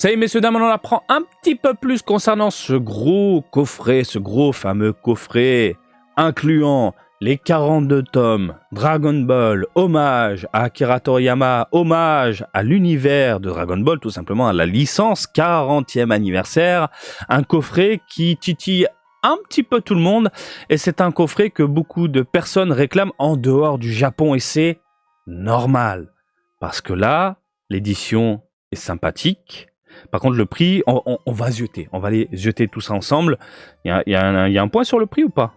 Ça y est, messieurs, dames, on en apprend un petit peu plus concernant ce gros coffret, ce gros fameux coffret, incluant les 42 tomes, Dragon Ball, hommage à Akira Toriyama, hommage à l'univers de Dragon Ball, tout simplement à la licence, 40e anniversaire, un coffret qui titille un petit peu tout le monde, et c'est un coffret que beaucoup de personnes réclament en dehors du Japon, et c'est normal, parce que là, l'édition est sympathique. Par contre, le prix, on va zioter. On va aller zioter tout ça ensemble. Il y a un point sur le prix ou pas?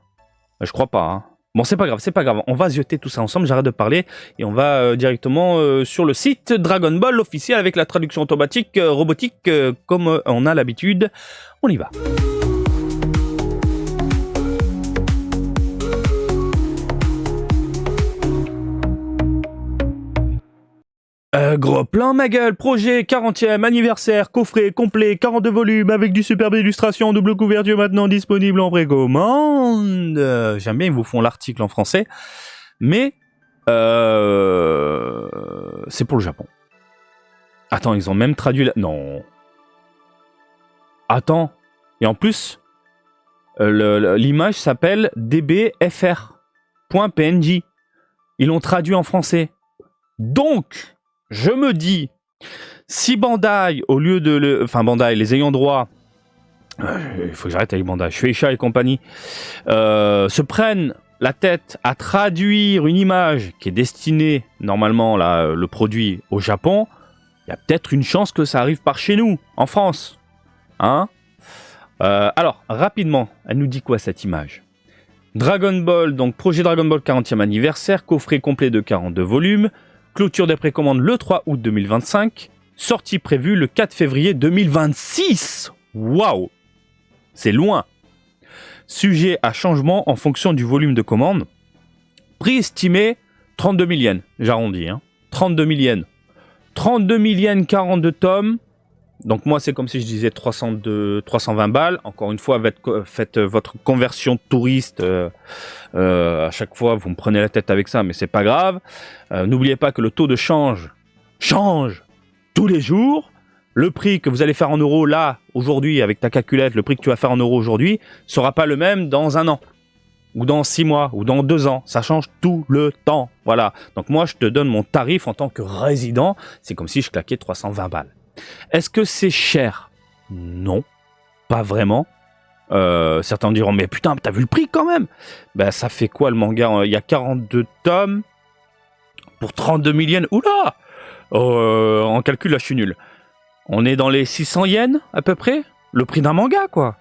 Je crois pas. Hein. Bon, c'est pas grave, c'est pas grave. On va zioter tout ça ensemble. J'arrête de parler et on va directement sur le site Dragon Ball officiel avec la traduction automatique, robotique, comme on a l'habitude. On y va. Gros plan ma gueule, projet 40e anniversaire, coffret complet, 42 volumes avec du superbe illustration, double couverture maintenant disponible en précommande. J'aime bien, ils vous font l'article en français, mais c'est pour le Japon. Attends, ils ont même traduit la... Non. Attends. Et en plus, l'image s'appelle dbfr.png. Ils l'ont traduit en français. Donc... je me dis, si Bandai, au lieu de... Enfin, Bandai, les ayants droit, il faut que j'arrête avec Bandai, Shueisha et compagnie, se prennent la tête à traduire une image qui est destinée, normalement, là, le produit au Japon, il y a peut-être une chance que ça arrive par chez nous, en France. Hein? Alors, rapidement, elle nous dit quoi, cette image? Dragon Ball, donc projet Dragon Ball 40e anniversaire, coffret complet de 42 volumes, clôture des précommandes le 3 août 2025. Sortie prévue le 4 février 2026. Waouh! C'est loin. Sujet à changement en fonction du volume de commande. Prix estimé 32 000 yens. J'arrondis. Hein. 32 000 yens. 32 000 yens, 42 tomes. Donc moi, c'est comme si je disais 320 balles. Encore une fois, faites votre conversion touriste. À chaque fois, vous me prenez la tête avec ça, mais c'est pas grave. N'oubliez pas que le taux de change tous les jours. Le prix que vous allez faire en euros là, aujourd'hui, avec ta calculette, le prix que tu vas faire en euros aujourd'hui, sera pas le même dans un an, ou dans 6 mois, ou dans 2 ans. Ça change tout le temps. Voilà. Donc moi, je te donne mon tarif en tant que résident. C'est comme si je claquais 320 balles. Est-ce que c'est cher? Non, pas vraiment. Certains diront, mais putain, t'as vu le prix quand même? Ben, ça fait quoi le manga? Il y a 42 tomes pour 32 000 yens. Oula! En calcul, là, je suis nul. On est dans les 600 yens, à peu près? Le prix d'un manga, quoi.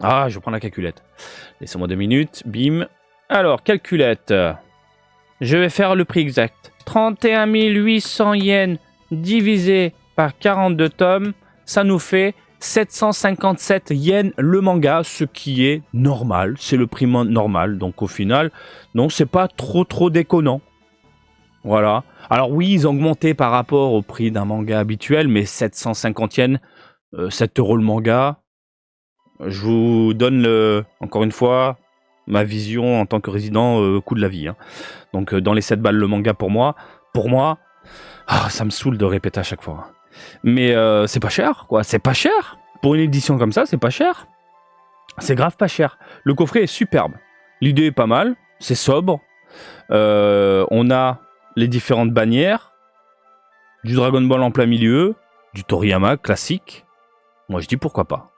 Ah, je prends la calculette. Laissez-moi 2 minutes. Bim. Alors, calculette. Je vais faire le prix exact. 31 800 yens divisé par 42 tomes, ça nous fait 757 yens le manga, ce qui est normal, c'est le prix normal, donc au final, non, c'est pas trop déconnant. Voilà. Alors oui, ils ont augmenté par rapport au prix d'un manga habituel, mais 750 yens, 7 € le manga. Je vous donne, encore une fois, ma vision en tant que résident coût de la vie. Hein. Donc dans les 7 balles le manga pour moi, ça me saoule de répéter à chaque fois. Mais c'est pas cher, quoi. C'est pas cher. Pour une édition comme ça, c'est pas cher. C'est grave pas cher. Le coffret est superbe. L'idée est pas mal. C'est sobre. On a les différentes bannières. Du Dragon Ball en plein milieu. Du Toriyama classique. Moi, je dis pourquoi pas.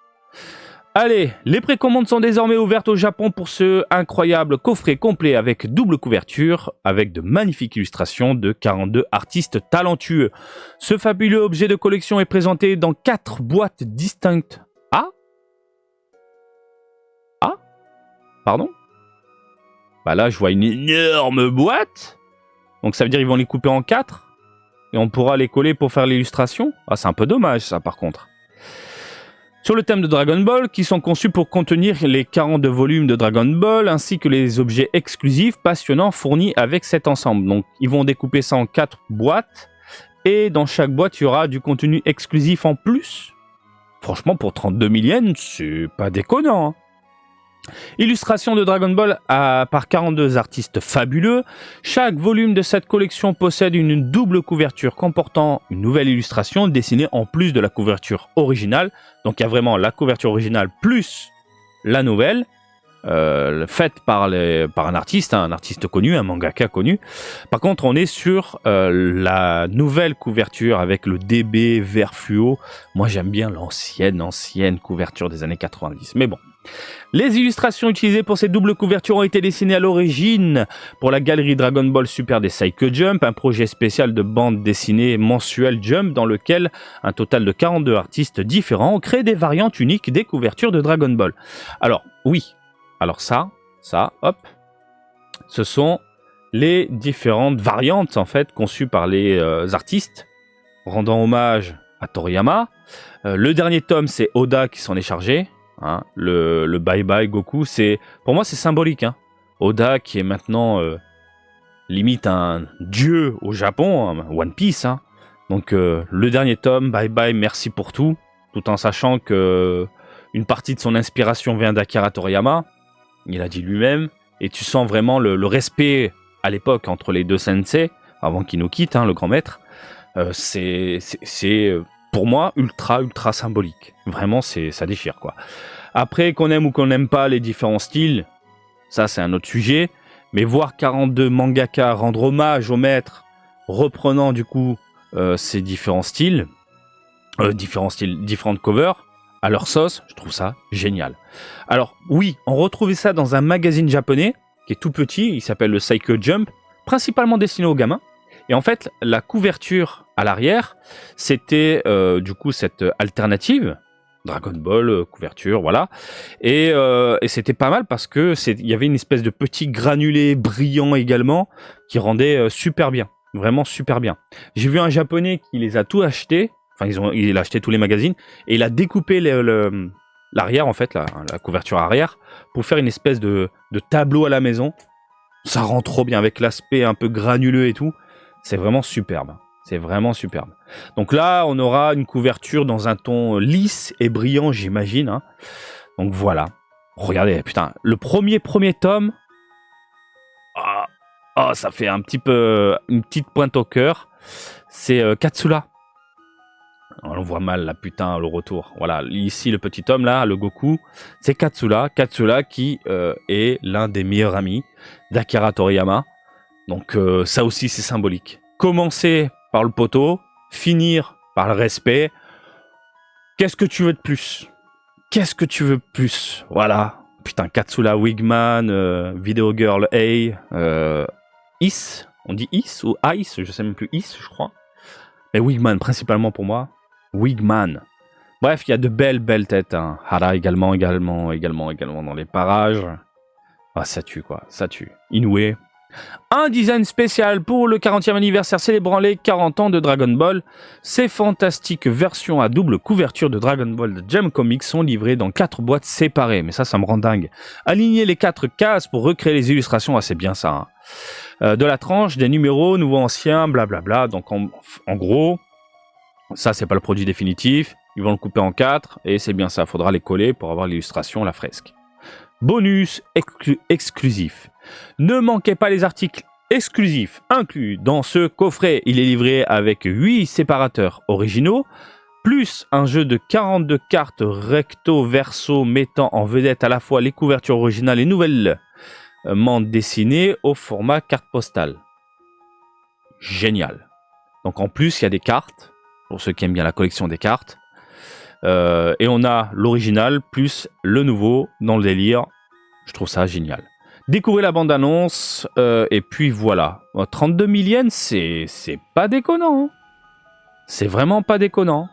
Allez, les précommandes sont désormais ouvertes au Japon pour ce incroyable coffret complet avec double couverture, avec de magnifiques illustrations de 42 artistes talentueux. Ce fabuleux objet de collection est présenté dans 4 boîtes distinctes. Ah? Pardon? Bah là, je vois une énorme boîte. Donc ça veut dire qu'ils vont les couper en 4 et on pourra les coller pour faire l'illustration. Ah, c'est un peu dommage ça par contre. Sur le thème de Dragon Ball, qui sont conçus pour contenir les 42 volumes de Dragon Ball, ainsi que les objets exclusifs passionnants fournis avec cet ensemble. Donc, ils vont découper ça en 4 boîtes, et dans chaque boîte, il y aura du contenu exclusif en plus. Franchement, pour 32 000 yens, c'est pas déconnant. Hein. Illustration de Dragon Ball par 42 artistes fabuleux. Chaque volume de cette collection possède une double couverture comportant une nouvelle illustration dessinée en plus de la couverture originale. Donc il y a vraiment la couverture originale plus la nouvelle, faite par un artiste connu, un mangaka connu. Par contre, on est sur la nouvelle couverture avec le DB vert fluo. Moi, j'aime bien l'ancienne couverture des années 90. Mais bon. Les illustrations utilisées pour ces doubles couvertures ont été dessinées à l'origine pour la galerie Dragon Ball Super des Saikyo Jump, un projet spécial de bande dessinée mensuelle Jump dans lequel un total de 42 artistes différents ont créé des variantes uniques des couvertures de Dragon Ball. Alors, oui. Alors ça, hop, ce sont les différentes variantes en fait conçues par les artistes, rendant hommage à Toriyama. Le dernier tome, c'est Oda qui s'en est chargé. Hein, le Bye Bye Goku, pour moi c'est symbolique. Hein. Oda qui est maintenant limite un dieu au Japon, hein, One Piece. Hein. Donc le dernier tome, Bye Bye, merci pour tout, tout en sachant que une partie de son inspiration vient d'Akira Toriyama. Il a dit lui-même, et tu sens vraiment le respect à l'époque entre les deux sensei, avant qu'il nous quitte, hein, le grand maître. C'est pour moi ultra symbolique. Vraiment, ça déchire, quoi. Après, qu'on aime ou qu'on n'aime pas les différents styles, ça c'est un autre sujet. Mais voir 42 mangaka rendre hommage au maître, reprenant du coup ces différentes covers, à leur sauce, je trouve ça génial. Alors oui, on retrouvait ça dans un magazine japonais qui est tout petit, il s'appelle le Saikyo Jump, principalement destiné aux gamins. Et en fait, la couverture à l'arrière, c'était du coup cette alternative, Dragon Ball, couverture, voilà. Et c'était pas mal parce que il y avait une espèce de petit granulé brillant également qui rendait super bien, vraiment super bien. J'ai vu un japonais qui les a tous achetés. Enfin, il a acheté tous les magazines et il a découpé l'arrière, en fait, la couverture arrière, pour faire une espèce de tableau à la maison. Ça rend trop bien avec l'aspect un peu granuleux et tout. C'est vraiment superbe. C'est vraiment superbe. Donc là, on aura une couverture dans un ton lisse et brillant, j'imagine. Hein. Donc voilà. Regardez, putain, le premier tome. Ça fait un petit peu une petite pointe au cœur. C'est Katsura. On voit mal là, putain, le retour. Voilà, ici le petit homme là, le Goku, c'est Katsura. Katsura qui est l'un des meilleurs amis d'Akira Toriyama. Donc ça aussi c'est symbolique. Commencer par le poteau, finir par le respect. Qu'est-ce que tu veux de plus? Qu'est-ce que tu veux de plus? Voilà. Putain, Katsura, Wigman, Video Girl A, Is. On dit Is ou Ice? Je sais même plus. Is, je crois. Mais Wigman principalement pour moi. Wigman. Bref, il y a de belles têtes. Hein. Hara également dans les parages. Ah, ça tue quoi, ça tue. Inoue. Un design spécial pour le 40e anniversaire célébrant les 40 ans de Dragon Ball. Ces fantastiques versions à double couverture de Dragon Ball de Jump Comics sont livrées dans 4 boîtes séparées. Mais ça me rend dingue. Aligner les 4 cases pour recréer les illustrations, c'est bien ça. Hein. De la tranche, des numéros, nouveaux, anciens, blablabla. Donc en gros... Ça, c'est pas le produit définitif. Ils vont le couper en 4 et c'est bien ça. Faudra les coller pour avoir l'illustration, la fresque. Bonus exclusif. Ne manquez pas les articles exclusifs inclus dans ce coffret. Il est livré avec 8 séparateurs originaux, plus un jeu de 42 cartes recto-verso mettant en vedette à la fois les couvertures originales et nouvelles bandes dessinées au format carte postale. Génial. Donc en plus, il y a des cartes. Pour ceux qui aiment bien la collection des cartes. Et on a l'original plus le nouveau dans le délire. Je trouve ça génial. Découvrez la bande-annonce. Et puis voilà. 32 000 yens, c'est pas déconnant. Hein. C'est vraiment pas déconnant.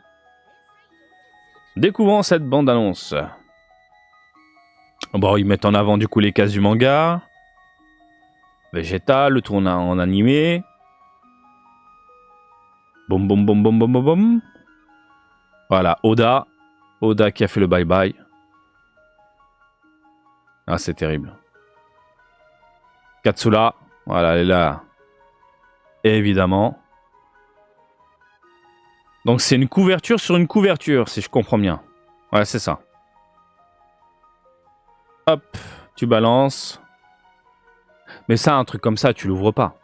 Découvrons cette bande-annonce. Bon, ils mettent en avant du coup les cases du manga. Vegeta, le tour en animé. Boum, boum, boum, boum, boum, boum, boum. Voilà, Oda. Oda qui a fait le bye-bye. Ah, c'est terrible. Katsura. Voilà, elle est là. Évidemment. Donc, c'est une couverture sur une couverture, si je comprends bien. Ouais, c'est ça. Hop, tu balances. Mais ça, un truc comme ça, tu l'ouvres pas.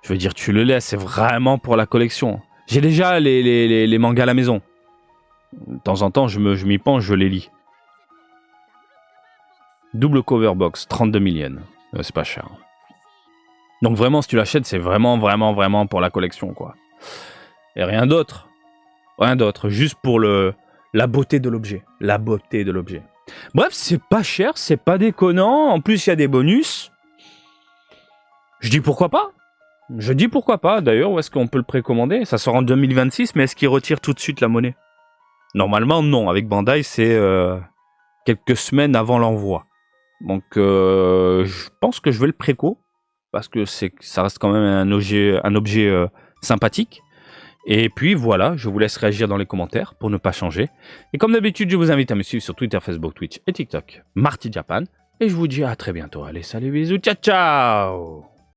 Je veux dire, tu le laisses, c'est vraiment pour la collection. J'ai déjà les mangas à la maison. De temps en temps, je m'y penche, je les lis. Double cover box, 32 000 yens. C'est pas cher. Donc vraiment, si tu l'achètes, c'est vraiment pour la collection, quoi. Et rien d'autre. Rien d'autre. Juste pour la beauté de l'objet. La beauté de l'objet. Bref, c'est pas cher, c'est pas déconnant. En plus, il y a des bonus. Je dis pourquoi pas. D'ailleurs, où est-ce qu'on peut le précommander? Ça sort en 2026, mais est-ce qu'ils retirent tout de suite la monnaie? Normalement, non. Avec Bandai, c'est quelques semaines avant l'envoi. Donc, je pense que je vais le préco. Parce que ça reste quand même un objet sympathique. Et puis voilà, je vous laisse réagir dans les commentaires pour ne pas changer. Et comme d'habitude, je vous invite à me suivre sur Twitter, Facebook, Twitch et TikTok, Marty Japan. Et je vous dis à très bientôt. Allez, salut, bisous, ciao, ciao!